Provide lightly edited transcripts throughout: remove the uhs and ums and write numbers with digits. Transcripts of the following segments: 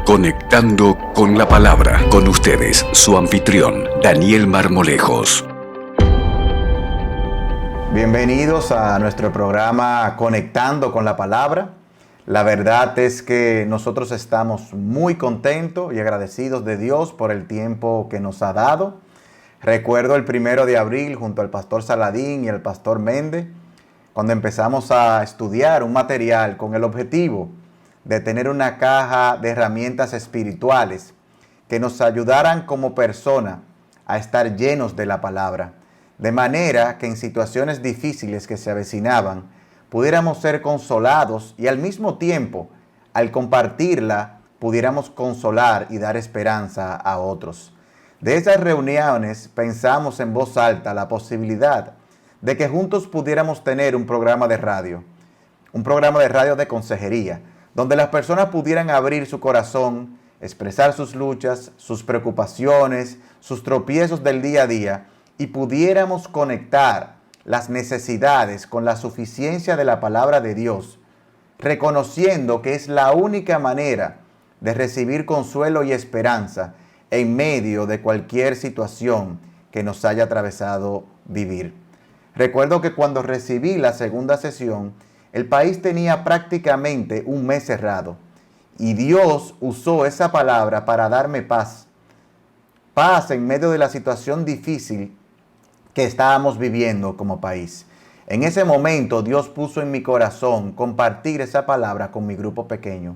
Conectando con la Palabra. Con ustedes, su anfitrión, Daniel Marmolejos. Bienvenidos a nuestro programa Conectando con la Palabra. La verdad es que nosotros estamos muy contentos y agradecidos de Dios por el tiempo que nos ha dado. Recuerdo el 1 de abril junto al pastor Saladín y el pastor Méndez, cuando empezamos a estudiar un material con el objetivo de tener una caja de herramientas espirituales que nos ayudaran como persona a estar llenos de la palabra, de manera que en situaciones difíciles que se avecinaban pudiéramos ser consolados y al mismo tiempo, al compartirla, pudiéramos consolar y dar esperanza a otros. De esas reuniones pensamos en voz alta la posibilidad de que juntos pudiéramos tener un programa de radio de consejería, donde las personas pudieran abrir su corazón, expresar sus luchas, sus preocupaciones, sus tropiezos del día a día y pudiéramos conectar las necesidades con la suficiencia de la palabra de Dios, reconociendo que es la única manera de recibir consuelo y esperanza en medio de cualquier situación que nos haya atravesado vivir. Recuerdo que cuando recibí la segunda sesión, el país tenía prácticamente un mes cerrado y Dios usó esa palabra para darme paz. Paz en medio de la situación difícil que estábamos viviendo como país. En ese momento Dios puso en mi corazón compartir esa palabra con mi grupo pequeño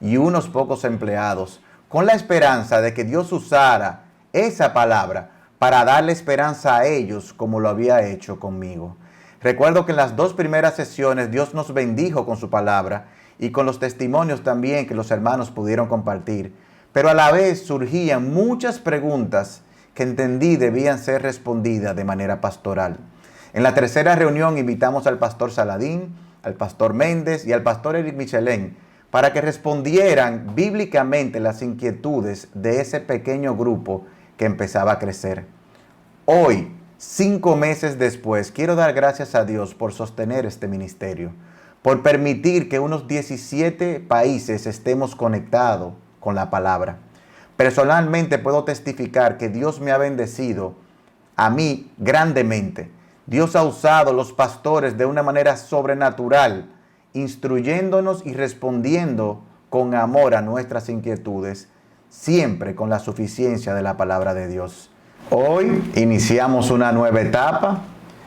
y unos pocos empleados, con la esperanza de que Dios usara esa palabra para darle esperanza a ellos como lo había hecho conmigo. Recuerdo que en las 2 primeras sesiones Dios nos bendijo con su palabra y con los testimonios también que los hermanos pudieron compartir. Pero a la vez surgían muchas preguntas que entendí debían ser respondidas de manera pastoral. En la tercera reunión invitamos al pastor Saladín, al pastor Méndez y al pastor Eric Michelén para que respondieran bíblicamente las inquietudes de ese pequeño grupo que empezaba a crecer. Hoy, 5 meses después, quiero dar gracias a Dios por sostener este ministerio, por permitir que unos 17 países estemos conectados con la palabra. Personalmente puedo testificar que Dios me ha bendecido a mí grandemente. Dios ha usado los pastores de una manera sobrenatural, instruyéndonos y respondiendo con amor a nuestras inquietudes, siempre con la suficiencia de la palabra de Dios. Hoy iniciamos una nueva etapa.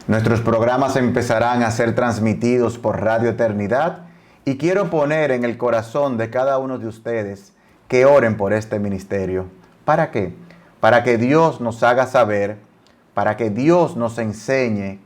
Nuestros programas empezarán a ser transmitidos por Radio Eternidad y quiero poner en el corazón de cada uno de ustedes que oren por este ministerio. ¿Para qué? Para que Dios nos haga saber, para que Dios nos enseñe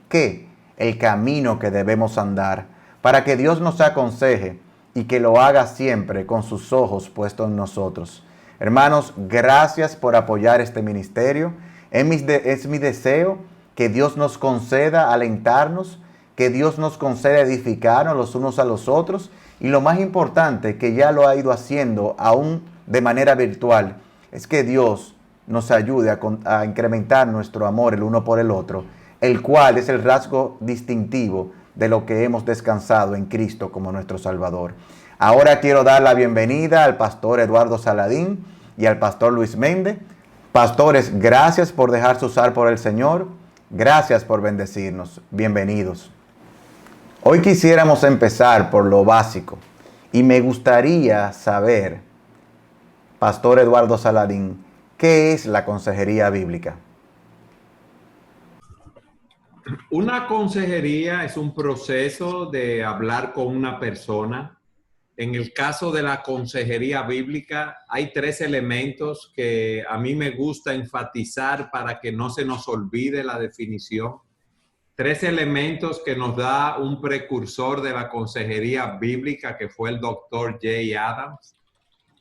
el camino que debemos andar, para que Dios nos aconseje y que lo haga siempre con sus ojos puestos en nosotros. Hermanos, gracias por apoyar este ministerio. Es mi deseo que Dios nos conceda alentarnos, que Dios nos conceda edificarnos los unos a los otros y lo más importante, que ya lo ha ido haciendo aún de manera virtual, es que Dios nos ayude a incrementar nuestro amor el uno por el otro, el cual es el rasgo distintivo de lo que hemos descansado en Cristo como nuestro Salvador. Ahora quiero dar la bienvenida al pastor Eduardo Saladín y al pastor Luis Méndez. Pastores, gracias por dejarse usar por el Señor. Gracias por bendecirnos. Bienvenidos. Hoy quisiéramos empezar por lo básico y me gustaría saber, pastor Eduardo Saladín, ¿qué es la consejería bíblica? Una consejería es un proceso de hablar con una persona. En el caso de la consejería bíblica, hay 3 elementos que a mí me gusta enfatizar para que no se nos olvide la definición. 3 elementos que nos da un precursor de la consejería bíblica, que fue el doctor Jay Adams.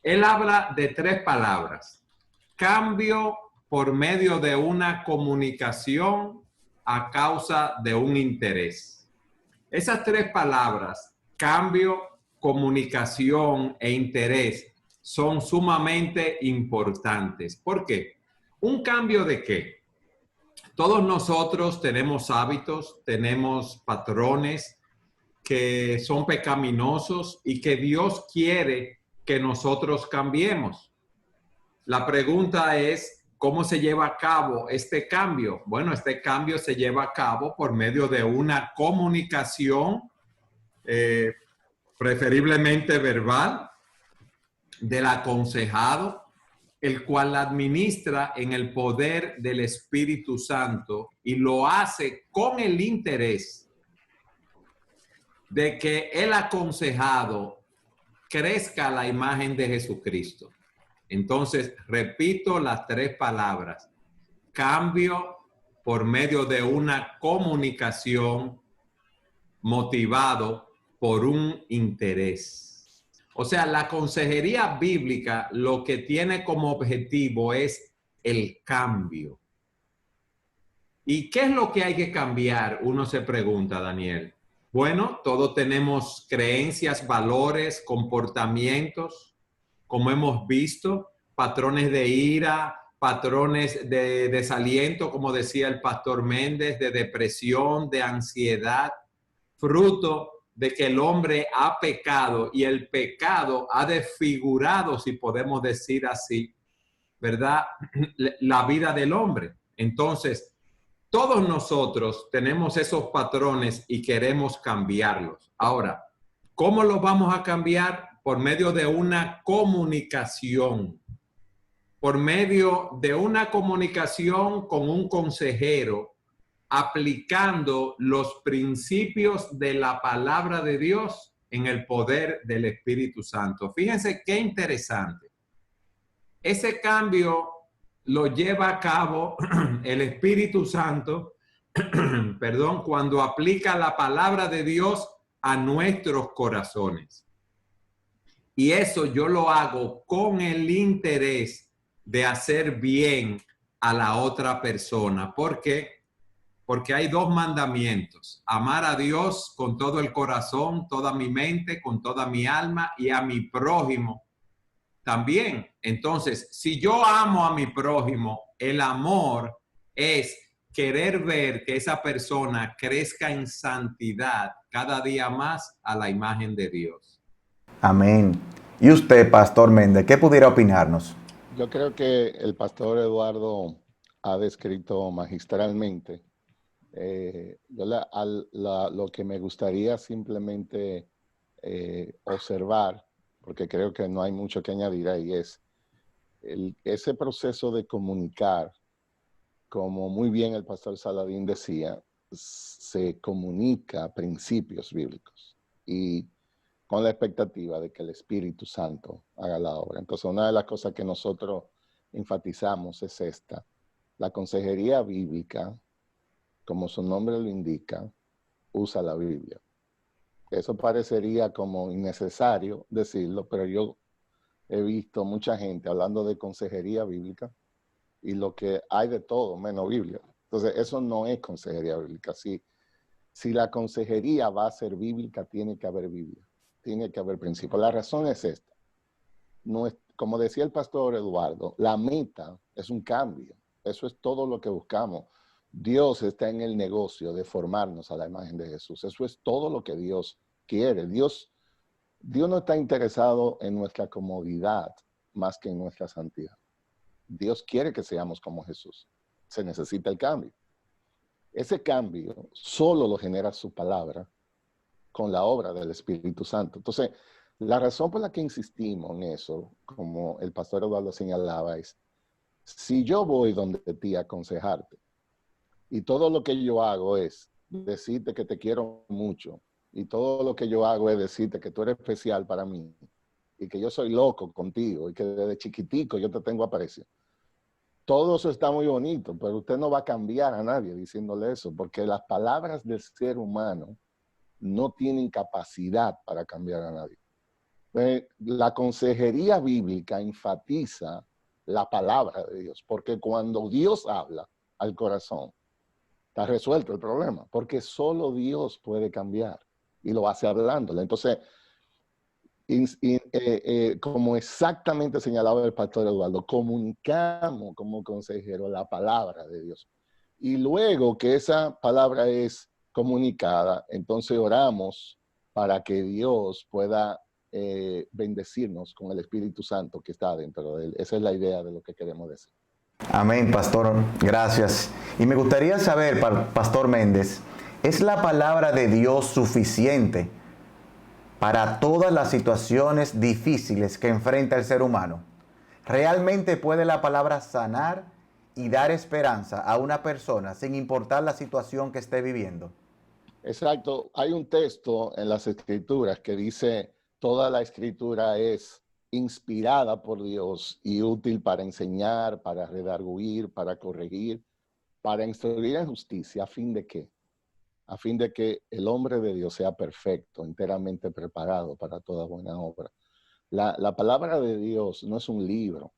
Él habla de 3 palabras: cambio por medio de una comunicación a causa de un interés. Esas 3 palabras, cambio, comunicación e interés, son sumamente importantes. ¿Por qué? ¿Un cambio de qué? Todos nosotros tenemos hábitos, tenemos patrones que son pecaminosos y que Dios quiere que nosotros cambiemos. La pregunta es, ¿cómo se lleva a cabo este cambio? Bueno, este cambio se lleva a cabo por medio de una comunicación, preferiblemente verbal, del aconsejado, el cual administra en el poder del Espíritu Santo y lo hace con el interés de que el aconsejado crezca a la imagen de Jesucristo. Entonces, repito las tres palabras: cambio por medio de una comunicación motivado por un interés. O sea, la consejería bíblica lo que tiene como objetivo es el cambio. ¿Y qué es lo que hay que cambiar? Uno se pregunta, Daniel. Bueno, todos tenemos creencias, valores, comportamientos, como hemos visto, patrones de ira, patrones de desaliento, como decía el pastor Méndez, de depresión, de ansiedad, fruto de que el hombre ha pecado y el pecado ha desfigurado, si podemos decir así, ¿verdad? La vida del hombre. Entonces, todos nosotros tenemos esos patrones y queremos cambiarlos. Ahora, ¿cómo los vamos a cambiar? Por medio de una comunicación. Por medio de una comunicación con un consejero, aplicando los principios de la palabra de Dios en el poder del Espíritu Santo. Fíjense qué interesante. Ese cambio lo lleva a cabo el Espíritu Santo, perdón, cuando aplica la palabra de Dios a nuestros corazones. Y eso yo lo hago con el interés de hacer bien a la otra persona. ¿Por qué? Porque hay dos mandamientos: amar a Dios con todo el corazón, toda mi mente, con toda mi alma, y a mi prójimo también. Entonces, si yo amo a mi prójimo, el amor es querer ver que esa persona crezca en santidad cada día más a la imagen de Dios. Amén. ¿Y usted, Pastor Méndez, qué pudiera opinarnos? Yo creo que el pastor Eduardo ha descrito magistralmente. Lo que me gustaría simplemente observar, porque creo que no hay mucho que añadir ahí, es ese proceso de comunicar, como muy bien el pastor Saladín decía, se comunica principios bíblicos y con la expectativa de que el Espíritu Santo haga la obra. Entonces, una de las cosas que nosotros enfatizamos es esta: la consejería bíblica, como su nombre lo indica, usa la Biblia. Eso parecería como innecesario decirlo, pero yo he visto mucha gente hablando de consejería bíblica y lo que hay de todo menos Biblia. Entonces, eso no es consejería bíblica. Si la consejería va a ser bíblica, tiene que haber Biblia, tiene que haber principios. La razón es esta. No es, como decía el pastor Eduardo, la meta es un cambio. Eso es todo lo que buscamos. Dios está en el negocio de formarnos a la imagen de Jesús. Eso es todo lo que Dios quiere. Dios no está interesado en nuestra comodidad más que en nuestra santidad. Dios quiere que seamos como Jesús. Se necesita el cambio. Ese cambio solo lo genera su palabra con la obra del Espíritu Santo. Entonces, la razón por la que insistimos en eso, como el pastor Eduardo señalaba, es: si yo voy donde ti a aconsejarte y todo lo que yo hago es decirte que te quiero mucho y todo lo que yo hago es decirte que tú eres especial para mí y que yo soy loco contigo y que desde chiquitico yo te tengo aprecio, todo eso está muy bonito, pero usted no va a cambiar a nadie diciéndole eso, porque las palabras del ser humano no tienen capacidad para cambiar a nadie. La consejería bíblica enfatiza la palabra de Dios, porque cuando Dios habla al corazón, está resuelto el problema, porque solo Dios puede cambiar y lo hace hablándole. Entonces, como exactamente señalaba el pastor Eduardo, comunicamos como consejero la palabra de Dios. Y luego que esa palabra es comunicada, entonces oramos para que Dios pueda bendecirnos con el Espíritu Santo que está dentro de él. Esa es la idea de lo que queremos decir. Amén, pastor. Gracias. Y me gustaría saber, pastor Méndez, ¿es la palabra de Dios suficiente para todas las situaciones difíciles que enfrenta el ser humano? ¿Realmente puede la palabra sanar y dar esperanza a una persona sin importar la situación que esté viviendo? Exacto. Hay un texto en las Escrituras que dice: toda la Escritura es inspirada por Dios y útil para enseñar, para redarguir, para corregir, para instruir en justicia. ¿A fin de qué? A fin de que el hombre de Dios sea perfecto, enteramente preparado para toda buena obra. La palabra de Dios no es un libro.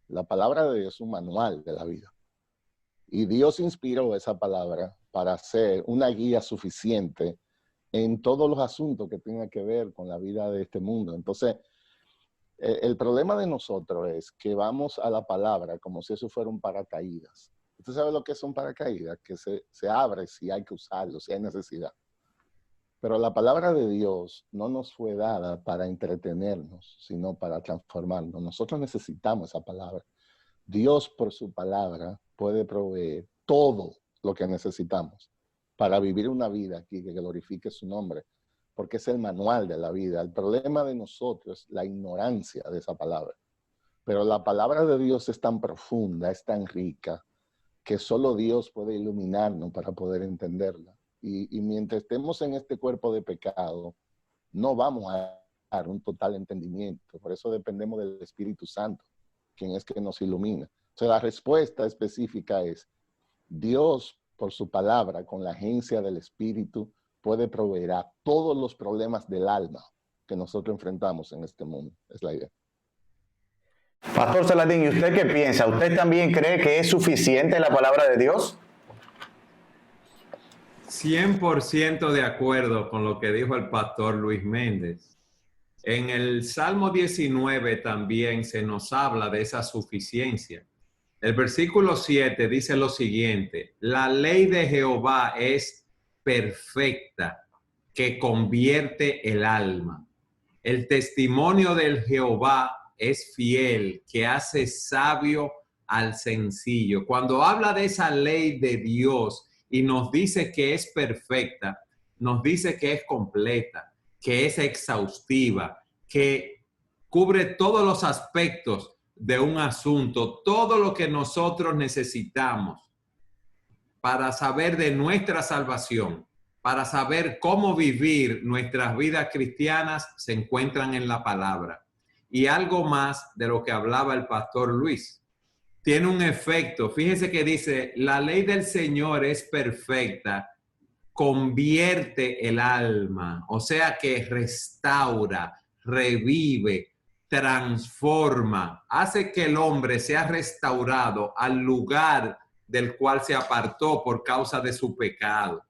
La palabra de Dios es un manual de la vida. Y Dios inspiró esa palabra para ser una guía suficiente en todos los asuntos que tengan que ver con la vida de este mundo. Entonces, el problema de nosotros es que vamos a la palabra como si eso fuera un paracaídas. ¿Usted sabe lo que es un paracaídas? Que se abre si hay que usarlo, si hay necesidad. Pero la palabra de Dios no nos fue dada para entretenernos, sino para transformarnos. Nosotros necesitamos esa palabra. Dios, por su palabra, puede proveer todo lo que necesitamos para vivir una vida aquí que glorifique su nombre, porque es el manual de la vida. El problema de nosotros es la ignorancia de esa palabra. Pero la palabra de Dios es tan profunda, es tan rica, que solo Dios puede iluminarnos para poder entenderla. Y mientras estemos en este cuerpo de pecado, no vamos a dar un total entendimiento. Por eso dependemos del Espíritu Santo, quien es que nos ilumina. O sea, la respuesta específica es: Dios, por su palabra, con la agencia del Espíritu, puede proveer a todos los problemas del alma que nosotros enfrentamos en este mundo. Es la idea. Pastor Saladín, ¿y usted qué piensa? ¿Usted también cree que es suficiente la palabra de Dios? 100% de acuerdo con lo que dijo el pastor Luis Méndez. En el Salmo 19 también se nos habla de esa suficiencia. El versículo 7 dice lo siguiente: la ley de Jehová es perfecta, que convierte el alma. El testimonio del Jehová es fiel, que hace sabio al sencillo. Cuando habla de esa ley de Dios y nos dice que es perfecta, nos dice que es completa, que es exhaustiva, que cubre todos los aspectos de un asunto, todo lo que nosotros necesitamos para saber de nuestra salvación, para saber cómo vivir nuestras vidas cristianas, se encuentran en la palabra. Y algo más de lo que hablaba el pastor Luis. Tiene un efecto. Fíjese que dice: la ley del Señor es perfecta, convierte el alma. O sea que restaura, revive, transforma, hace que el hombre sea restaurado al lugar del cual se apartó por causa de su pecado.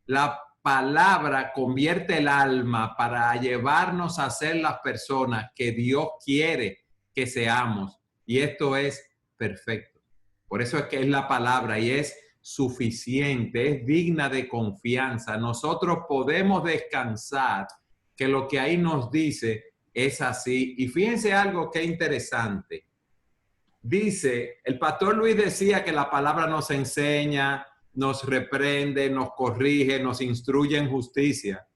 La palabra convierte el alma para llevarnos a ser las personas que Dios quiere que seamos. Y esto es perfecto. Por eso es que es la palabra y es suficiente, es digna de confianza. Nosotros podemos descansar que lo que ahí nos dice es así. Y fíjense algo que interesante. Dice, el pastor Luis decía que la palabra nos enseña, nos reprende, nos corrige, nos instruye en justicia.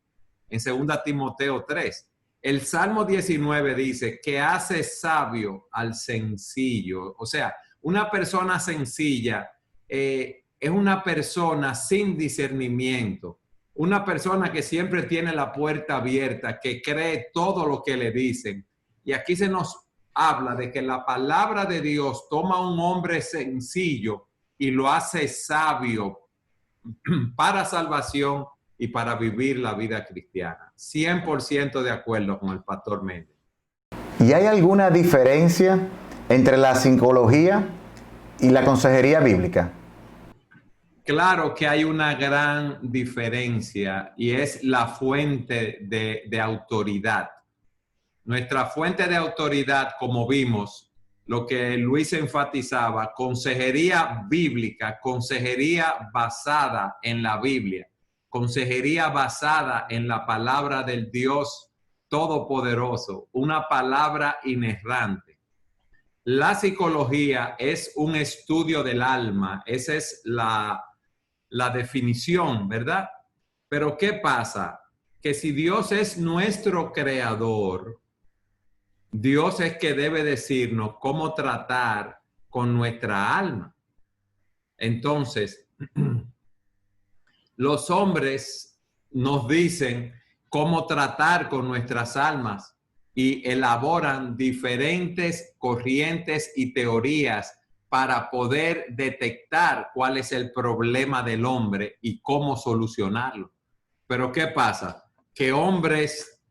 En 2 Timoteo 3. El Salmo 19 dice que hace sabio al sencillo. O sea, una persona sencilla es una persona sin discernimiento. Una persona que siempre tiene la puerta abierta, que cree todo lo que le dicen. Y aquí se nos habla de que la palabra de Dios toma a un hombre sencillo y lo hace sabio para salvación y para vivir la vida cristiana. 100% de acuerdo con el pastor Méndez. ¿Y hay alguna diferencia entre la psicología y la consejería bíblica? Claro que hay una gran diferencia y es la fuente de autoridad. Nuestra fuente de autoridad, como vimos, lo que Luis enfatizaba, consejería bíblica, consejería basada en la Biblia, consejería basada en la palabra del Dios todopoderoso, una palabra inerrante. La psicología es un estudio del alma, esa es la definición, ¿verdad? Pero ¿qué pasa? Que si Dios es nuestro creador, Dios es que debe decirnos cómo tratar con nuestra alma. Entonces, los hombres nos dicen cómo tratar con nuestras almas y elaboran diferentes corrientes y teorías para poder detectar cuál es el problema del hombre y cómo solucionarlo. Pero ¿qué pasa? Que hombres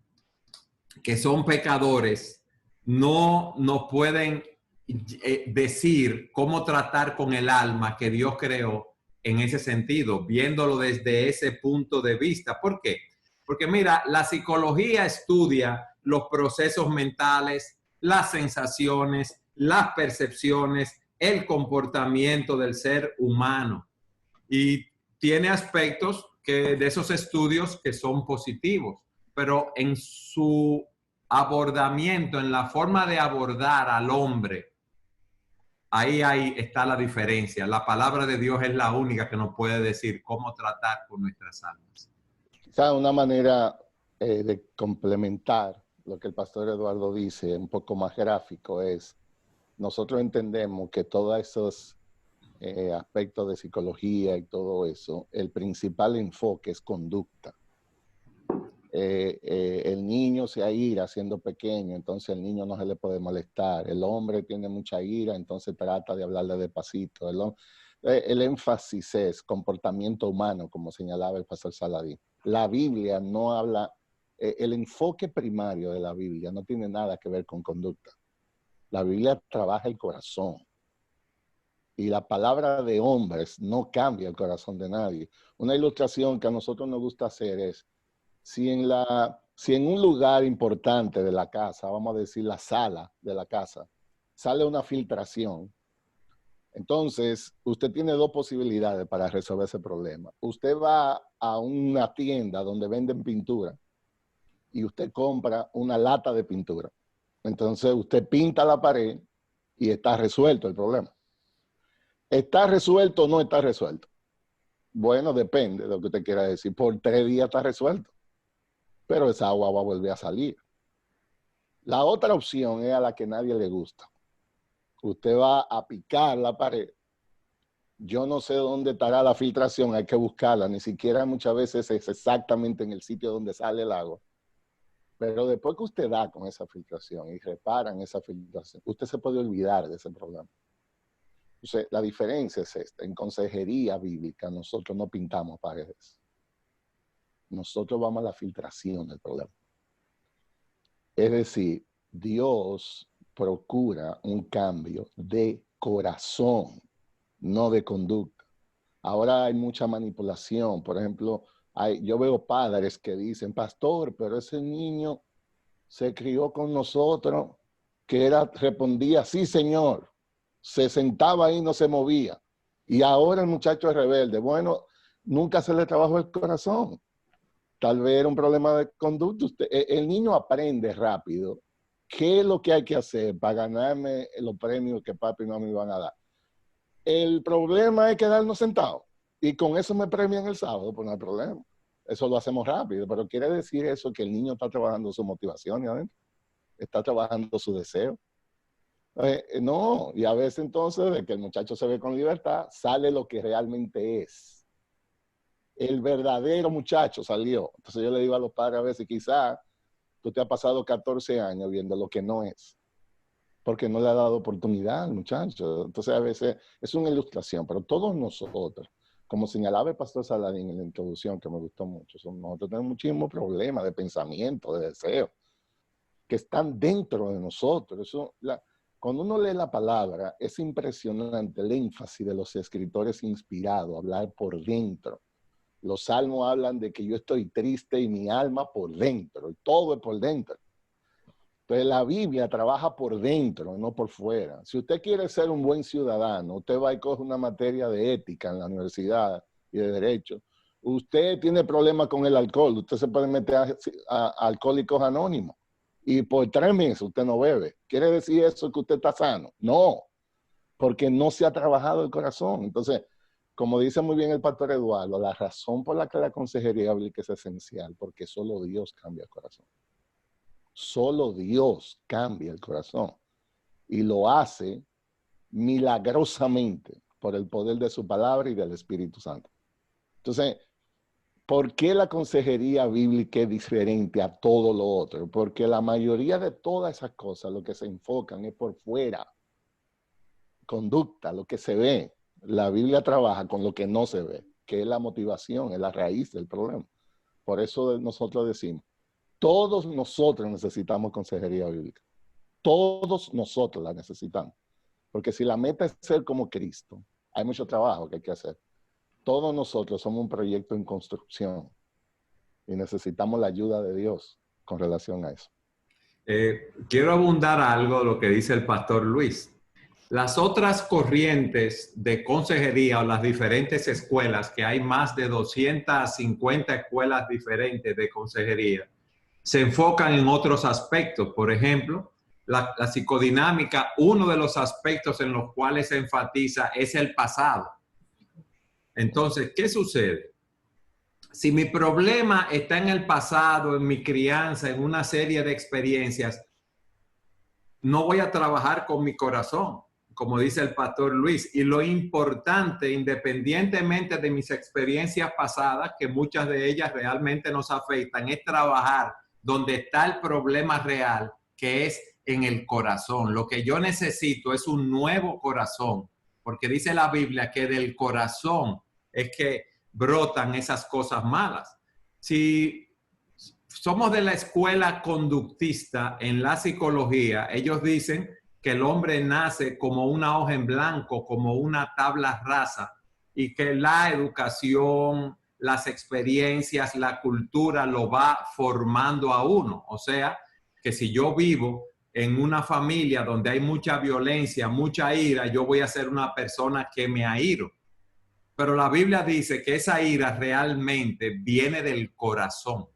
que son pecadores no pueden decir cómo tratar con el alma que Dios creó en ese sentido, viéndolo desde ese punto de vista. ¿Por qué? Porque mira, la psicología estudia los procesos mentales, las sensaciones, las percepciones, el comportamiento del ser humano. Y tiene aspectos de esos estudios que son positivos, pero en su abordamiento, en la forma de abordar al hombre, ahí está la diferencia. La palabra de Dios es la única que nos puede decir cómo tratar con nuestras almas. Quizá una manera de complementar lo que el pastor Eduardo dice, un poco más gráfico, es nosotros entendemos que todos esos aspectos de psicología y todo eso, el principal enfoque es conducta. El niño se aira siendo pequeño, entonces el niño no se le puede molestar. El hombre tiene mucha ira, entonces trata de hablarle despacito. El énfasis es comportamiento humano, como señalaba el pastor Saladín. La Biblia no habla, el enfoque primario de la Biblia no tiene nada que ver con conducta. La Biblia trabaja el corazón. Y la palabra de hombres no cambia el corazón de nadie. Una ilustración que a nosotros nos gusta hacer es, si en un lugar importante de la casa, vamos a decir la sala de la casa, sale una filtración, entonces usted tiene dos posibilidades para resolver ese problema. Usted va a una tienda donde venden pintura y usted compra una lata de pintura. Entonces usted pinta la pared y está resuelto el problema. ¿Está resuelto o no está resuelto? Bueno, depende de lo que usted quiera decir. Por 3 días está resuelto, pero esa agua va a volver a salir. La otra opción es a la que nadie le gusta. Usted va a picar la pared. Yo no sé dónde estará la filtración, hay que buscarla. Ni siquiera muchas veces es exactamente en el sitio donde sale el agua. Pero después que usted da con esa filtración y reparan esa filtración, usted se puede olvidar de ese problema. Entonces, la diferencia es esta. En consejería bíblica, nosotros no pintamos paredes. Nosotros vamos a la filtración del problema. Es decir, Dios procura un cambio de corazón, no de conducta. Ahora hay mucha manipulación. Por ejemplo, yo veo padres que dicen, pastor, pero ese niño se crió con nosotros, que respondía, sí, señor. Se sentaba ahí y no se movía. Y ahora el muchacho es rebelde. Bueno, nunca se le trabajó el corazón. Tal vez era un problema de conducta. El niño aprende rápido qué es lo que hay que hacer para ganarme los premios que papi y mami me van a dar. El problema es quedarnos sentados. Y con eso me premian el sábado, pues no hay problema. Eso lo hacemos rápido. Pero quiere decir eso que el niño está trabajando su motivación, ¿ya ven? Está trabajando su deseo. No, y a veces entonces de que el muchacho se ve con libertad, sale lo que realmente es. El verdadero muchacho salió. Entonces yo le digo a los padres a veces, quizá tú te has pasado 14 años viendo lo que no es, porque no le ha dado oportunidad al muchacho. Entonces a veces es una ilustración, pero todos nosotros, como señalaba el pastor Saladín en la introducción, que me gustó mucho, nosotros tenemos muchísimos problemas de pensamiento, de deseo, que están dentro de nosotros. Cuando uno lee la palabra, es impresionante el énfasis de los escritores inspirados, hablar por dentro. Los salmos hablan de que yo estoy triste y mi alma por dentro, y todo es por dentro. Entonces la Biblia trabaja por dentro, no por fuera. Si usted quiere ser un buen ciudadano, usted va y coge una materia de ética en la universidad y de derecho, Usted tiene problemas con el alcohol, usted se puede meter a Alcohólicos Anónimos y por 3 meses usted no bebe. ¿Quiere decir eso que usted está sano? No, porque no se ha trabajado el corazón. Entonces, como dice muy bien el pastor Eduardo, la razón por la que la consejería bíblica es esencial, porque solo Dios cambia el corazón. Solo Dios cambia el corazón y lo hace milagrosamente por el poder de su palabra y del Espíritu Santo. Entonces, ¿por qué la consejería bíblica es diferente a todo lo otro? Porque la mayoría de todas esas cosas lo que se enfocan es por fuera, conducta, lo que se ve. La Biblia trabaja con lo que no se ve, que es la motivación, es la raíz del problema. Por eso nosotros decimos, todos nosotros necesitamos consejería bíblica. Todos nosotros la necesitamos. Porque si la meta es ser como Cristo, hay mucho trabajo que hay que hacer. Todos nosotros somos un proyecto en construcción y necesitamos la ayuda de Dios con relación a eso. Quiero abundar algo lo que dice el pastor Luis. Las otras corrientes de consejería o las diferentes escuelas, que hay más de 250 escuelas diferentes de consejería, se enfocan en otros aspectos. Por ejemplo, la psicodinámica, uno de los aspectos en los cuales se enfatiza es el pasado. Entonces, ¿qué sucede? Si mi problema está en el pasado, en mi crianza, en una serie de experiencias, no voy a trabajar con mi corazón, como dice el pastor Luis. Y lo importante, independientemente de mis experiencias pasadas, que muchas de ellas realmente nos afectan, es trabajar donde está el problema real, que es en el corazón. Lo que yo necesito es un nuevo corazón, porque dice la Biblia que del corazón es que brotan esas cosas malas. Si somos de la escuela conductista en la psicología, ellos dicen que el hombre nace como una hoja en blanco, como una tabla rasa, y que la educación, las experiencias, la cultura lo va formando a uno. O sea, que si yo vivo en una familia donde hay mucha violencia, mucha ira, yo voy a ser una persona que me airo. Pero la Biblia dice que esa ira realmente viene del corazón.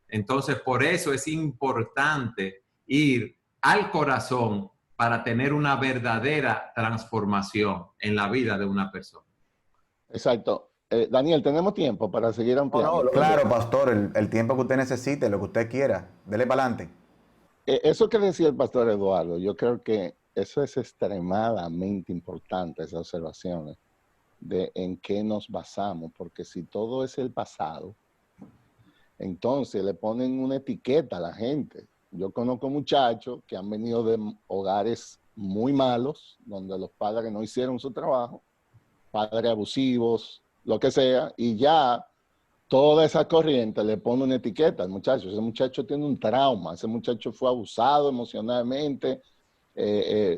Entonces, por eso es importante ir al corazón para tener una verdadera transformación en la vida de una persona. Exacto. Daniel, ¿tenemos tiempo para seguir ampliando? No, claro, pastor, el tiempo que usted necesite, lo que usted quiera. Dele para adelante. Eso que decía el pastor Eduardo, yo creo que eso es extremadamente importante, esas observaciones de en qué nos basamos, porque si todo es el pasado, entonces le ponen una etiqueta a la gente. Yo conozco muchachos que han venido de hogares muy malos, donde los padres no hicieron su trabajo, padres abusivos, lo que sea, y ya toda esa corriente le pone una etiqueta al muchacho. Ese muchacho tiene un trauma, ese muchacho fue abusado emocionalmente,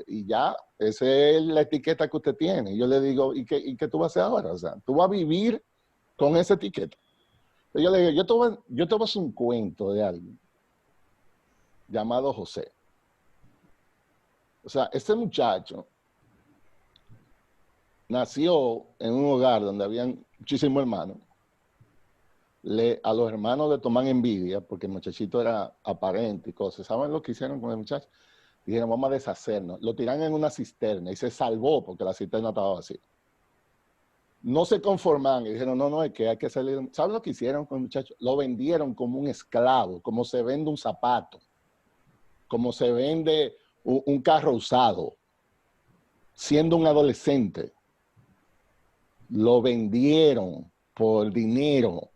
y ya, esa es la etiqueta que usted tiene. Y yo le digo, ¿y qué tú vas a hacer ahora? O sea, tú vas a vivir con esa etiqueta. Entonces yo le digo, yo te voy a hacer un cuento de alguien llamado José. O sea, este muchacho nació en un hogar donde habían muchísimos hermanos. A los hermanos le toman envidia porque el muchachito era aparente y cosas. ¿Saben lo que hicieron con el muchacho? Dijeron, vamos a deshacernos. Lo tiran en una cisterna y se salvó porque la cisterna estaba vacía. No se conforman y dijeron, no, es que hay que salir. ¿Saben lo que hicieron con el muchacho? Lo vendieron como un esclavo, como se vende un zapato, como se vende un carro usado, siendo un adolescente. Lo vendieron por dinero.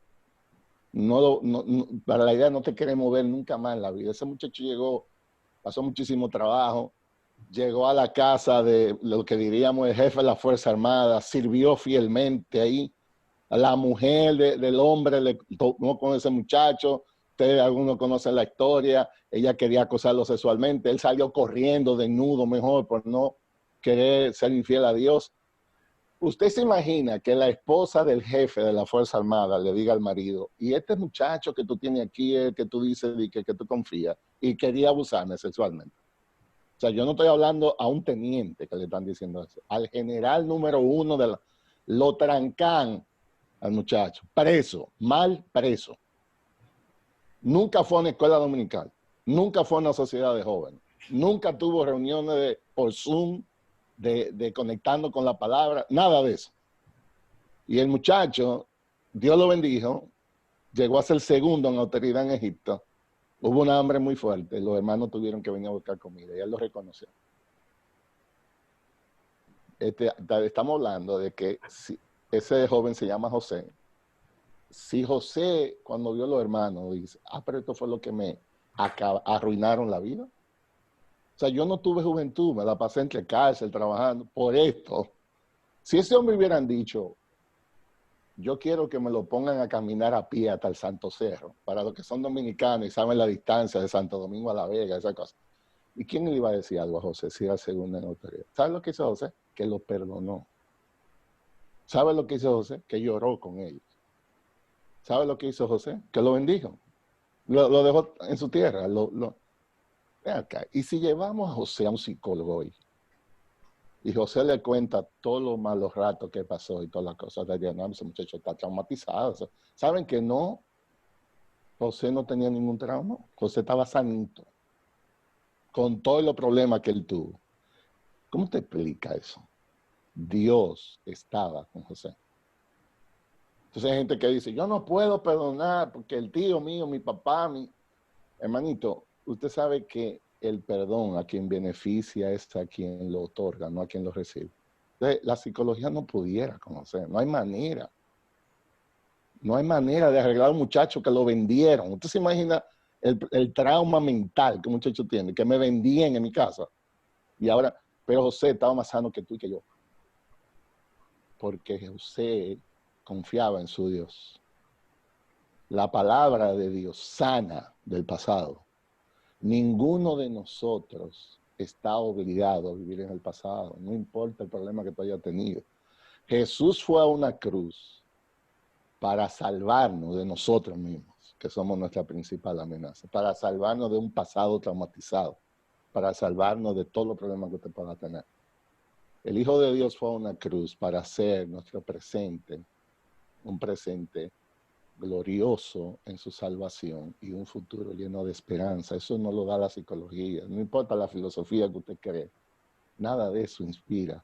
Para la idea no te queremos ver nunca más en la vida. Ese muchacho llegó, pasó muchísimo trabajo, llegó a la casa de lo que diríamos el jefe de la Fuerza Armada, sirvió fielmente ahí. A la mujer del hombre le tomó con ese muchacho. Ustedes algunos conocen la historia. Ella quería acosarlo sexualmente. Él salió corriendo desnudo mejor por no querer ser infiel a Dios. Usted se imagina que la esposa del jefe de la Fuerza Armada le diga al marido, y este muchacho que tú tienes aquí, el que tú dices que tú confías, y quería abusarme sexualmente. O sea, yo no estoy hablando a un teniente que le están diciendo eso, al general número 1 lo trancan al muchacho, preso, mal preso. Nunca fue a una escuela dominical, nunca fue a una sociedad de jóvenes, nunca tuvo reuniones por Zoom de conectando con la palabra, nada de eso. Y el muchacho, Dios lo bendijo, llegó a ser segundo en autoridad en Egipto. Hubo una hambre muy fuerte, los hermanos tuvieron que venir a buscar comida y él lo reconoció. Estamos hablando de que si ese joven se llama José. Si José, cuando vio a los hermanos, dice, pero esto fue lo que me arruinaron la vida. O sea, yo no tuve juventud, me la pasé entre cárcel, trabajando, por esto. Si ese hombre hubieran dicho, yo quiero que me lo pongan a caminar a pie hasta el Santo Cerro, para los que son dominicanos y saben la distancia de Santo Domingo a La Vega, esa cosa. ¿Y quién le iba a decir algo a José si era segundo en autoridad? ¿Sabe lo que hizo José? Que lo perdonó. ¿Sabe lo que hizo José? Que lloró con ellos. ¿Sabe lo que hizo José? Que lo bendijo. Lo dejó en su tierra. Ven acá. Y si llevamos a José a un psicólogo hoy, y José le cuenta todos los malos ratos que pasó y todas las cosas, no, ese muchacho está traumatizado. ¿Saben que no? José no tenía ningún trauma. José estaba sanito, con todos los problemas que él tuvo. ¿Cómo te explica eso? Dios estaba con José. Entonces hay gente que dice, yo no puedo perdonar porque el tío mío, mi papá, mi hermanito, usted sabe que el perdón a quien beneficia es a quien lo otorga, no a quien lo recibe. Entonces, la psicología no pudiera conocer, no hay manera. No hay manera de arreglar a un muchacho que lo vendieron. Usted se imagina el trauma mental que un muchacho tiene, que me vendían en mi casa. Y ahora, pero José estaba más sano que tú y que yo. Porque José confiaba en su Dios. La palabra de Dios sana del pasado. Ninguno de nosotros está obligado a vivir en el pasado, no importa el problema que tú hayas tenido. Jesús fue a una cruz para salvarnos de nosotros mismos, que somos nuestra principal amenaza, para salvarnos de un pasado traumatizado, para salvarnos de todos los problemas que usted pueda tener. El Hijo de Dios fue a una cruz para hacer nuestro presente un presente glorioso en su salvación y un futuro lleno de esperanza. Eso no lo da la psicología, no importa la filosofía que usted cree, nada de eso inspira.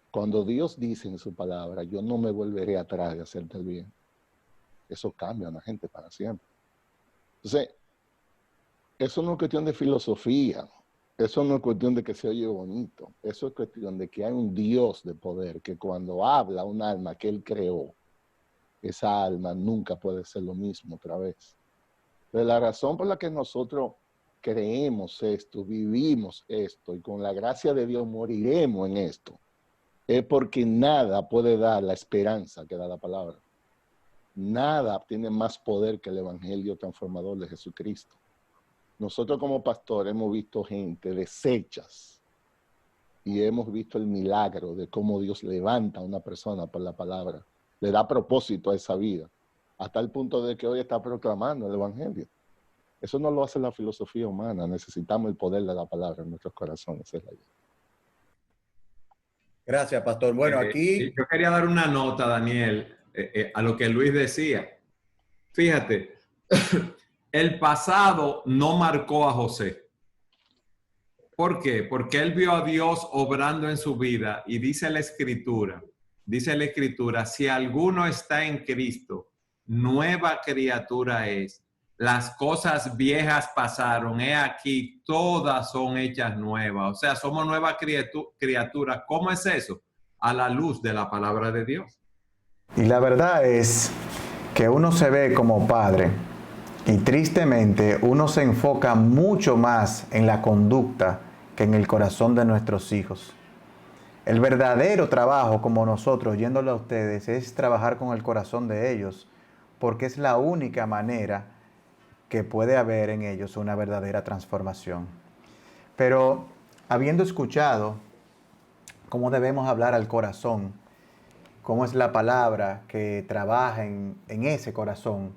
Cuando Dios dice en su palabra, yo no me volveré atrás de hacerte el bien, eso cambia a la gente para siempre. Entonces, eso no es cuestión de filosofía, eso no es cuestión de que se oye bonito, eso es cuestión de que hay un Dios de poder que cuando habla un alma que Él creó, esa alma nunca puede ser lo mismo otra vez. Pero la razón por la que nosotros creemos esto, vivimos esto y con la gracia de Dios moriremos en esto, es porque nada puede dar la esperanza que da la palabra. Nada tiene más poder que el evangelio transformador de Jesucristo. Nosotros como pastores hemos visto gente deshechas y hemos visto el milagro de cómo Dios levanta a una persona por la palabra. Le da propósito a esa vida, hasta el punto de que hoy está proclamando el evangelio. Eso no lo hace la filosofía humana, necesitamos el poder de la palabra en nuestros corazones. Es la idea. Gracias, pastor. Bueno, aquí... Yo quería dar una nota, Daniel, a lo que Luis decía. Fíjate, el pasado no marcó a José. ¿Por qué? Porque él vio a Dios obrando en su vida y dice la Escritura, si alguno está en Cristo, nueva criatura es. Las cosas viejas pasaron, he aquí, todas son hechas nuevas. O sea, somos nuevas criaturas. ¿Cómo es eso? A la luz de la palabra de Dios. Y la verdad es que uno se ve como padre y tristemente uno se enfoca mucho más en la conducta que en el corazón de nuestros hijos. El verdadero trabajo, como nosotros, yéndolo a ustedes, es trabajar con el corazón de ellos, porque es la única manera que puede haber en ellos una verdadera transformación. Pero, habiendo escuchado cómo debemos hablar al corazón, cómo es la palabra que trabaja en ese corazón,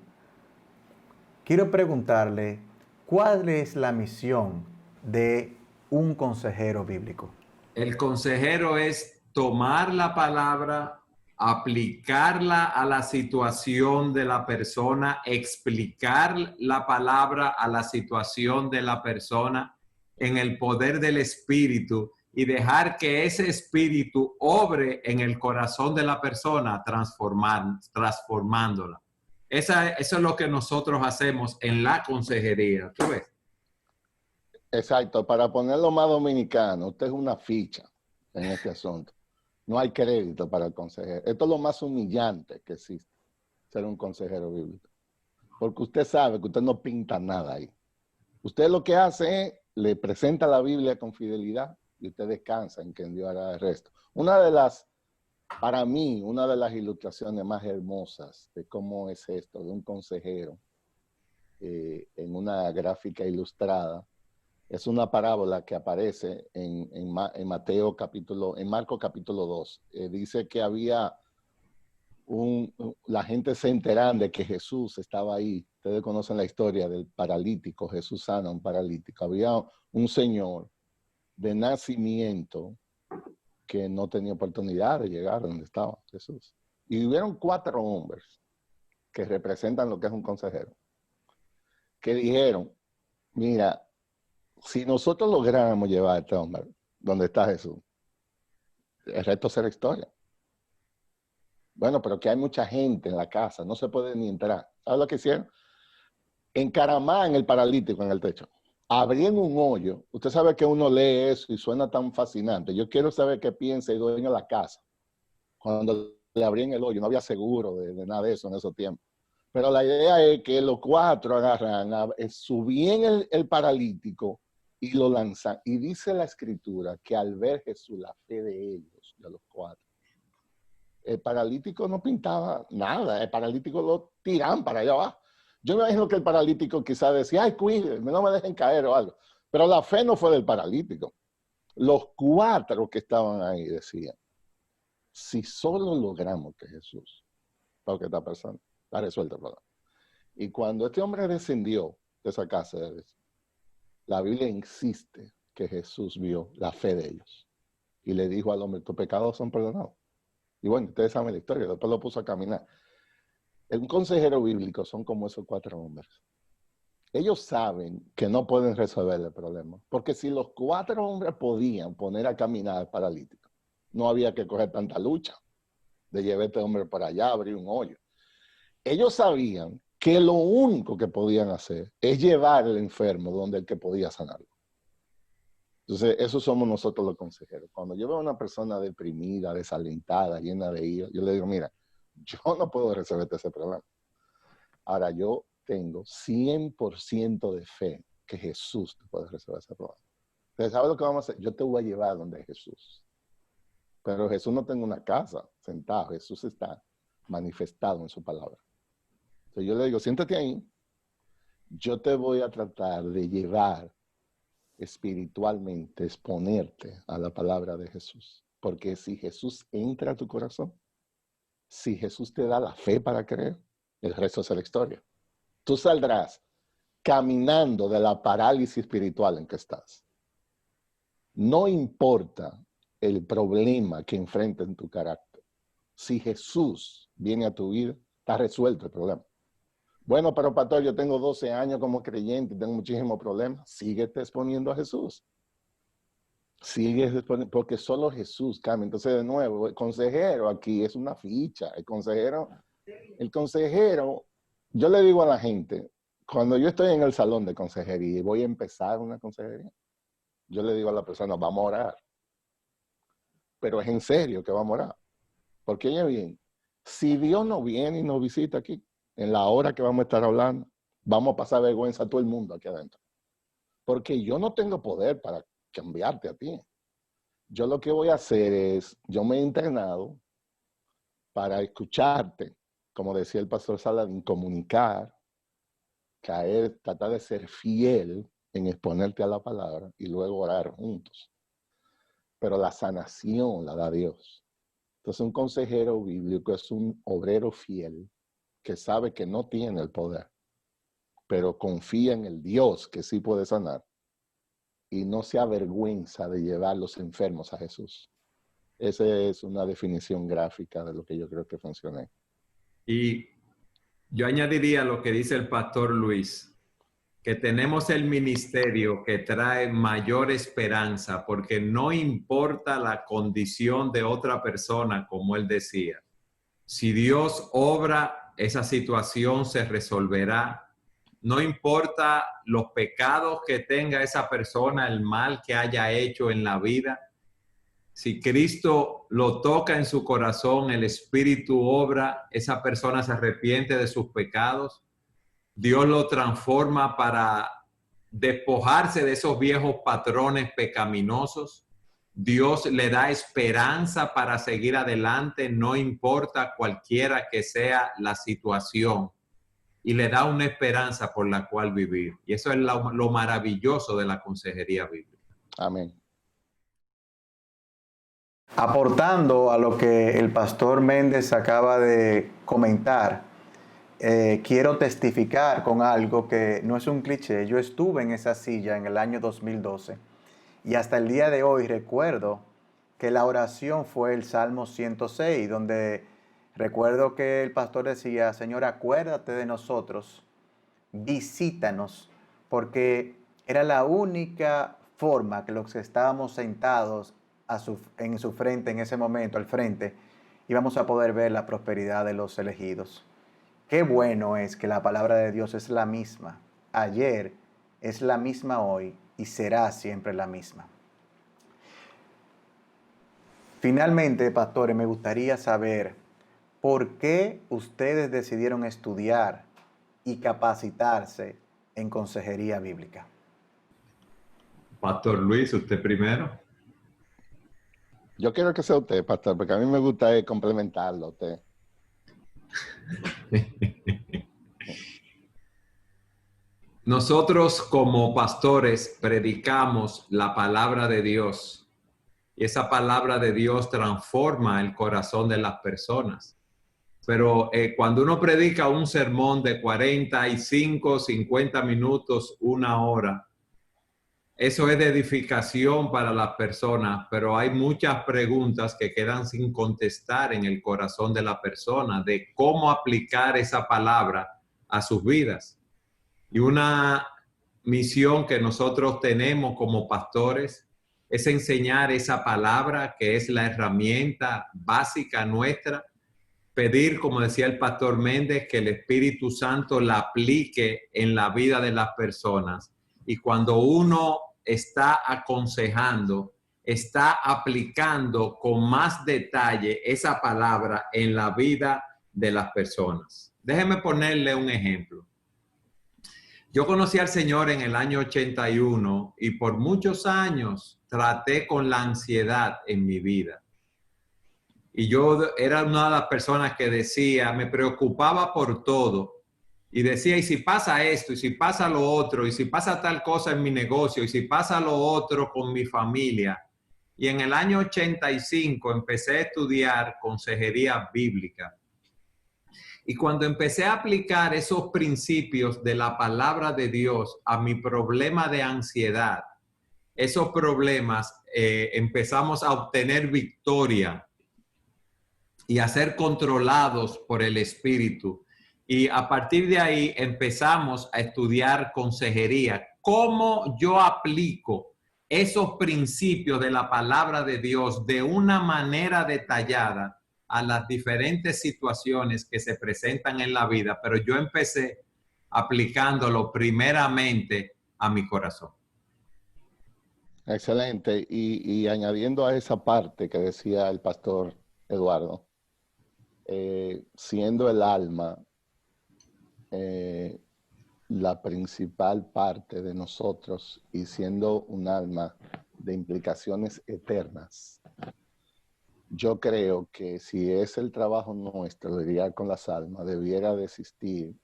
quiero preguntarle, ¿cuál es la misión de un consejero bíblico? El consejero es tomar la palabra, aplicarla a la situación de la persona, explicar la palabra a la situación de la persona en el poder del Espíritu y dejar que ese Espíritu obre en el corazón de la persona, transformándola. Eso es lo que nosotros hacemos en la consejería. ¿Tú ves? Exacto, para ponerlo más dominicano, usted es una ficha en este asunto. No hay crédito para el consejero. Esto es lo más humillante que existe, ser un consejero bíblico. Porque usted sabe que usted no pinta nada ahí. Usted lo que hace es, le presenta la Biblia con fidelidad y usted descansa en que Dios hará el resto. Para mí, una de las ilustraciones más hermosas de cómo es esto, de un consejero, en una gráfica ilustrada, es una parábola que aparece en Marcos capítulo 2. Dice que había la gente se enteran de que Jesús estaba ahí. Ustedes conocen la historia del paralítico. Jesús sana a un paralítico. Había un señor de nacimiento que no tenía oportunidad de llegar donde estaba Jesús. Y hubieron 4 hombres que representan lo que es un consejero, que dijeron, mira, si nosotros lográramos llevar a este hombre donde está Jesús, el resto será historia. Bueno, pero que hay mucha gente en la casa, no se puede ni entrar. ¿Sabes lo que hicieron? Encaramaban el paralítico en el techo. Abrían un hoyo. Usted sabe que uno lee eso y suena tan fascinante. Yo quiero saber qué piensa el dueño de la casa. Cuando le abrían el hoyo, no había seguro de nada de eso en esos tiempos. Pero la idea es que los 4 agarran, subían el paralítico y lo lanzan. Y dice la escritura que al ver Jesús la fe de ellos, de los 4, el paralítico no pintaba nada. El paralítico lo tiran para allá abajo. Yo me imagino que el paralítico quizás decía, ay, cuídenme, no me dejen caer o algo. Pero la fe no fue del paralítico. Los 4 que estaban ahí decían, si solo logramos que Jesús, porque esta persona está resuelta el problema. Y cuando este hombre descendió de esa casa, la Biblia insiste que Jesús vio la fe de ellos. Y le dijo al hombre, tus pecados son perdonados. Y bueno, ustedes saben la historia, después lo puso a caminar. Un consejero bíblico son como esos 4 hombres. Ellos saben que no pueden resolver el problema. Porque si los 4 hombres podían poner a caminar al paralítico, no había que coger tanta lucha de llevar a este hombre para allá, abrir un hoyo. Ellos sabían que lo único que podían hacer es llevar al enfermo donde el que podía sanarlo. Entonces, eso somos nosotros los consejeros. Cuando yo veo a una persona deprimida, desalentada, llena de ira, yo le digo, mira, yo no puedo resolverte ese problema. Ahora, yo tengo 100% de fe que Jesús te puede resolver ese problema. Entonces, ¿sabes lo que vamos a hacer? Yo te voy a llevar donde Jesús. Pero Jesús no tiene una casa sentado. Jesús está manifestado en su palabra. Entonces, yo le digo, siéntate ahí. Yo te voy a tratar de llevar espiritualmente, exponerte a la palabra de Jesús. Porque si Jesús entra a tu corazón, si Jesús te da la fe para creer, el resto es la historia. Tú saldrás caminando de la parálisis espiritual en que estás. No importa el problema que enfrenta en tu carácter. Si Jesús viene a tu vida, está resuelto el problema. Bueno, pero pastor, yo tengo 12 años como creyente y tengo muchísimos problemas. Síguete exponiendo a Jesús. Sigue exponiendo, porque solo Jesús cambia. Entonces, de nuevo, el consejero aquí es una ficha. El consejero, yo le digo a la gente, cuando yo estoy en el salón de consejería y voy a empezar una consejería, yo le digo a la persona, vamos a orar. Pero es en serio que vamos a orar. Porque oye bien, si Dios no viene y nos visita aquí, en la hora que vamos a estar hablando, vamos a pasar vergüenza a todo el mundo aquí adentro. Porque yo no tengo poder para cambiarte a ti. Yo lo que voy a hacer es, yo me he entrenado para escucharte, como decía el pastor Saladín, comunicar, caer, tratar de ser fiel en exponerte a la palabra y luego orar juntos. Pero la sanación la da Dios. Entonces un consejero bíblico es un obrero fiel que sabe que no tiene el poder, pero confía en el Dios que sí puede sanar y no se avergüenza de llevar los enfermos a Jesús. Esa es una definición gráfica de lo que yo creo que funciona. Y yo añadiría lo que dice el pastor Luis, que tenemos el ministerio que trae mayor esperanza, porque no importa la condición de otra persona, como él decía. Si Dios obra, esa situación se resolverá. No importa los pecados que tenga esa persona, el mal que haya hecho en la vida. Si Cristo lo toca en su corazón, el Espíritu obra, esa persona se arrepiente de sus pecados. Dios lo transforma para despojarse de esos viejos patrones pecaminosos. Dios le da esperanza para seguir adelante, no importa cualquiera que sea la situación. Y le da una esperanza por la cual vivir. Y eso es lo maravilloso de la consejería bíblica. Amén. Aportando a lo que el pastor Méndez acaba de comentar, quiero testificar con algo que no es un cliché. Yo estuve en esa silla en el año 2012 y hasta el día de hoy recuerdo que la oración fue el Salmo 106, donde recuerdo que el pastor decía: Señor, acuérdate de nosotros, visítanos, porque era la única forma que los que estábamos sentados en su frente en ese momento, al frente, íbamos a poder ver la prosperidad de los elegidos. Qué bueno es que la palabra de Dios es la misma ayer, es la misma hoy y será siempre la misma. Finalmente, pastores, me gustaría saber por qué ustedes decidieron estudiar y capacitarse en consejería bíblica. Pastor Luis, usted primero. Yo quiero que sea usted, pastor, porque a mí me gusta complementarlo a usted. Nosotros como pastores predicamos la palabra de Dios y esa palabra de Dios transforma el corazón de las personas. Pero cuando uno predica un sermón de 45, 50 minutos, una hora, eso es de edificación para las personas, pero hay muchas preguntas que quedan sin contestar en el corazón de la persona de cómo aplicar esa palabra a sus vidas. Y una misión que nosotros tenemos como pastores es enseñar esa palabra que es la herramienta básica nuestra. Pedir, como decía el pastor Méndez, que el Espíritu Santo la aplique en la vida de las personas. Y cuando uno está aconsejando, está aplicando con más detalle esa palabra en la vida de las personas. Déjeme ponerle un ejemplo. Yo conocí al Señor en el año 81 y por muchos años traté con la ansiedad en mi vida. Y yo era una de las personas que decía, me preocupaba por todo. Y decía, ¿y si pasa esto? ¿Y si pasa lo otro? ¿Y si pasa tal cosa en mi negocio? ¿Y si pasa lo otro con mi familia? Y en el año 85 empecé a estudiar consejería bíblica. Y cuando empecé a aplicar esos principios de la palabra de Dios a mi problema de ansiedad, esos problemas empezamos a obtener victoria y a ser controlados por el Espíritu. Y a partir de ahí empezamos a estudiar consejería. ¿Cómo yo aplico esos principios de la palabra de Dios de una manera detallada a las diferentes situaciones que se presentan en la vida? Pero yo empecé aplicándolo primeramente a mi corazón. Excelente. Y añadiendo a esa parte que decía el pastor Eduardo, siendo el alma la principal parte de nosotros y siendo un alma de implicaciones eternas, yo creo que si es el trabajo nuestro de lidiar con las almas, debiera de existir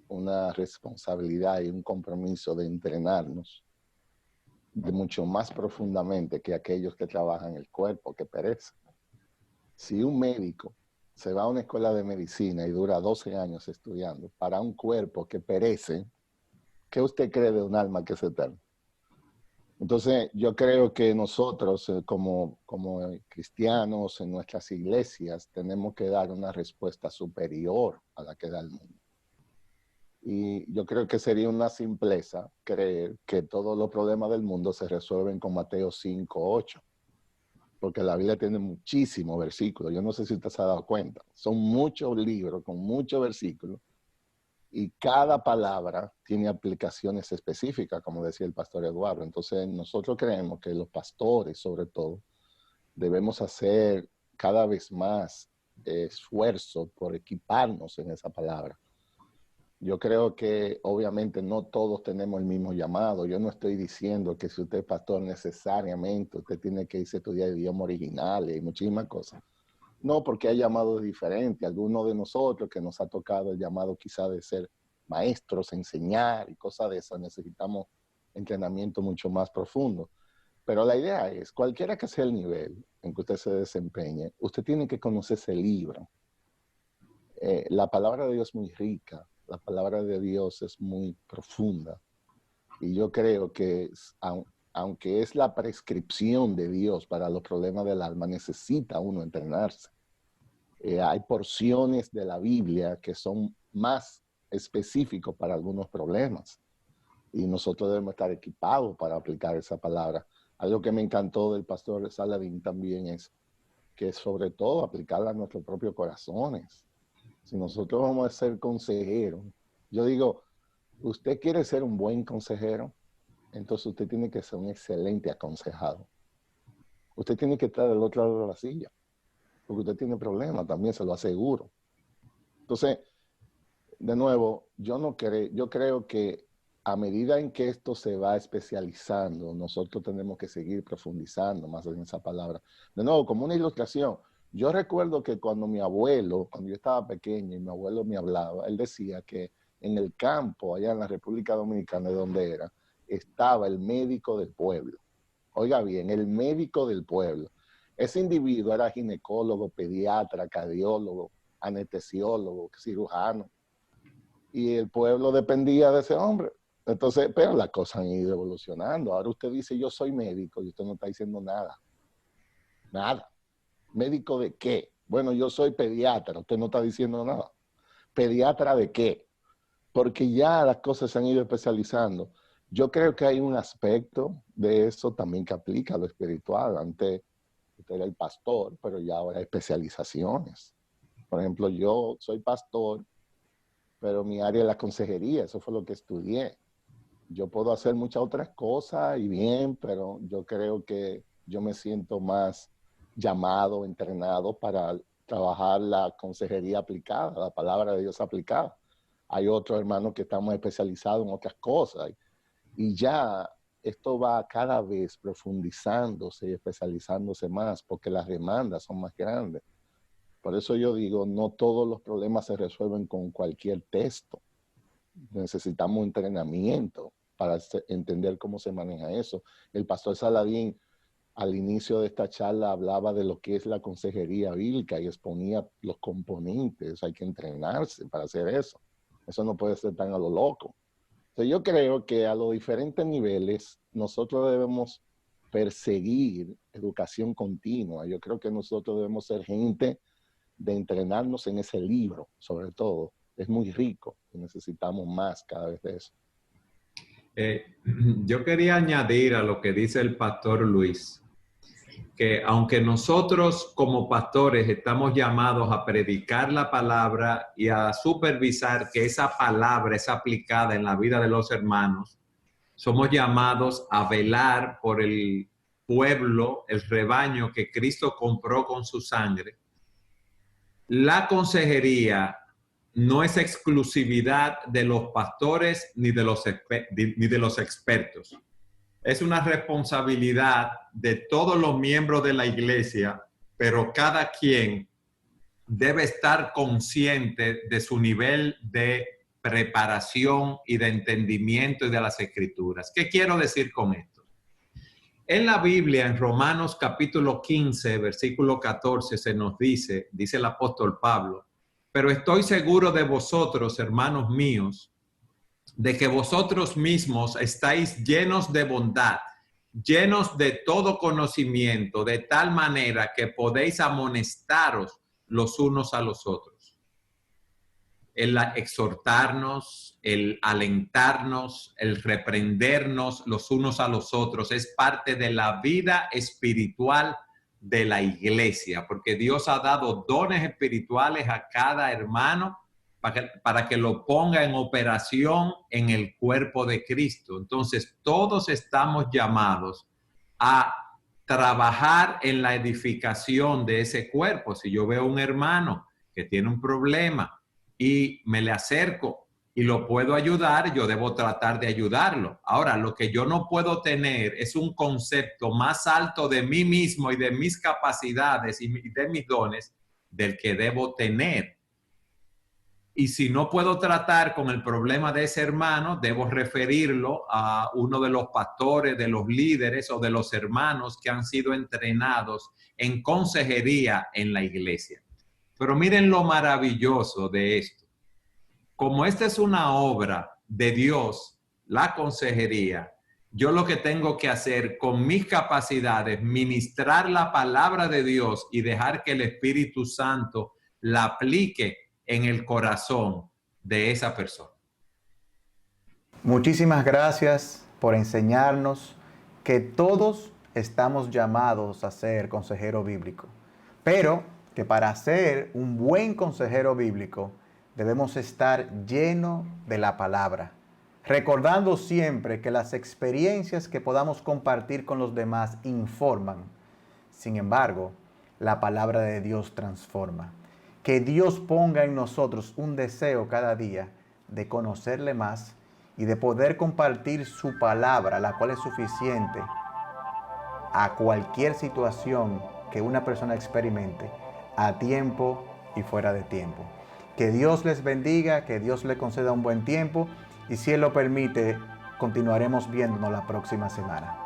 una responsabilidad y un compromiso de entrenarnos de mucho más profundamente que aquellos que trabajan el cuerpo, que perecen. Si un médico se va a una escuela de medicina y dura 12 años estudiando para un cuerpo que perece, ¿qué usted cree de un alma que es eterna? Entonces, yo creo que nosotros, como cristianos en nuestras iglesias, tenemos que dar una respuesta superior a la que da el mundo. Y yo creo que sería una simpleza creer que todos los problemas del mundo se resuelven con Mateo 5:8. Porque la Biblia tiene muchísimos versículos. Yo no sé si usted se ha dado cuenta. Son muchos libros con muchos versículos. Y cada palabra tiene aplicaciones específicas, como decía el pastor Eduardo. Entonces, nosotros creemos que los pastores, sobre todo, debemos hacer cada vez más esfuerzo por equiparnos en esa palabra. Yo creo que obviamente no todos tenemos el mismo llamado. Yo no estoy diciendo que si usted es pastor necesariamente usted tiene que irse a estudiar idioma original y muchísimas cosas. No, porque hay llamados diferentes. Algunos de nosotros que nos ha tocado el llamado quizá de ser maestros, enseñar y cosas de esas, necesitamos entrenamiento mucho más profundo. Pero la idea es, cualquiera que sea el nivel en que usted se desempeñe, usted tiene que conocer ese libro. La palabra de Dios es muy rica. La palabra de Dios es muy profunda. Y yo creo que aunque es la prescripción de Dios para los problemas del alma, necesita uno entrenarse. Hay porciones de la Biblia que son más específicos para algunos problemas. Y nosotros debemos estar equipados para aplicar esa palabra. Algo que me encantó del pastor Saladín también es que sobre todo aplicarla a nuestros propios corazones. Si nosotros vamos a ser consejeros, yo digo, usted quiere ser un buen consejero, entonces usted tiene que ser un excelente aconsejado. Usted tiene que estar del otro lado de la silla, porque usted tiene problemas, también se lo aseguro. Entonces, de nuevo, yo creo que a medida en que esto se va especializando, nosotros tenemos que seguir profundizando más en esa palabra. De nuevo, como una ilustración, yo recuerdo que cuando yo estaba pequeño y mi abuelo me hablaba, él decía que en el campo, allá en la República Dominicana, de donde era, estaba el médico del pueblo. Oiga bien, el médico del pueblo. Ese individuo era ginecólogo, pediatra, cardiólogo, anestesiólogo, cirujano. Y el pueblo dependía de ese hombre. Entonces, pero las cosas han ido evolucionando. Ahora usted dice, yo soy médico, y usted no está diciendo nada. Nada. ¿Médico de qué? Bueno, yo soy pediatra, usted no está diciendo nada. ¿Pediatra de qué? Porque ya las cosas se han ido especializando. Yo creo que hay un aspecto de eso también que aplica a lo espiritual. Antes usted era el pastor, pero ya ahora hay especializaciones. Por ejemplo, yo soy pastor, pero mi área es la consejería, eso fue lo que estudié. Yo puedo hacer muchas otras cosas y bien, pero yo creo que yo me siento más llamado, entrenado para trabajar la consejería aplicada, la palabra de Dios aplicada. Hay otros hermanos que estamos especializados en otras cosas. Y ya esto va cada vez profundizándose y especializándose más porque las demandas son más grandes. Por eso yo digo, no todos los problemas se resuelven con cualquier texto. Necesitamos entrenamiento para entender cómo se maneja eso. El pastor Saladín, al inicio de esta charla, hablaba de lo que es la consejería bíblica y exponía los componentes. Hay que entrenarse para hacer eso. Eso no puede ser tan a lo loco. Entonces yo creo que a los diferentes niveles nosotros debemos perseguir educación continua. Yo creo que nosotros debemos ser gente de entrenarnos en ese libro, sobre todo. Es muy rico y necesitamos más cada vez de eso. Yo quería añadir a lo que dice el pastor Luis, que aunque nosotros como pastores estamos llamados a predicar la palabra y a supervisar que esa palabra es aplicada en la vida de los hermanos, somos llamados a velar por el pueblo, el rebaño que Cristo compró con su sangre. La consejería no es exclusividad de los pastores ni de los expertos. Es una responsabilidad de todos los miembros de la iglesia, pero cada quien debe estar consciente de su nivel de preparación y de entendimiento y de las escrituras. ¿Qué quiero decir con esto? En la Biblia, en Romanos capítulo 15, versículo 14, se nos dice el apóstol Pablo, pero estoy seguro de vosotros, hermanos míos, de que vosotros mismos estáis llenos de bondad llenos de todo conocimiento, de tal manera que podéis amonestaros los unos a los otros. El exhortarnos, el alentarnos, el reprendernos los unos a los otros es parte de la vida espiritual de la iglesia, porque Dios ha dado dones espirituales a cada hermano para que lo ponga en operación en el cuerpo de Cristo. Entonces, todos estamos llamados a trabajar en la edificación de ese cuerpo. Si yo veo un hermano que tiene un problema y me le acerco y lo puedo ayudar, yo debo tratar de ayudarlo. Ahora, lo que yo no puedo tener es un concepto más alto de mí mismo y de mis capacidades y de mis dones del que debo tener. Y si no puedo tratar con el problema de ese hermano, debo referirlo a uno de los pastores, de los líderes o de los hermanos que han sido entrenados en consejería en la iglesia. Pero miren lo maravilloso de esto. Como esta es una obra de Dios, la consejería, yo lo que tengo que hacer con mis capacidades, ministrar la palabra de Dios y dejar que el Espíritu Santo la aplique en el corazón de esa persona. Muchísimas gracias por enseñarnos que todos estamos llamados a ser consejero bíblico, pero que para ser un buen consejero bíblico debemos estar llenos de la palabra, recordando siempre que las experiencias que podamos compartir con los demás informan. Sin embargo, la palabra de Dios transforma. Que Dios ponga en nosotros un deseo cada día de conocerle más y de poder compartir su palabra, la cual es suficiente a cualquier situación que una persona experimente, a tiempo y fuera de tiempo. Que Dios les bendiga, que Dios le conceda un buen tiempo y si Él lo permite, continuaremos viéndonos la próxima semana.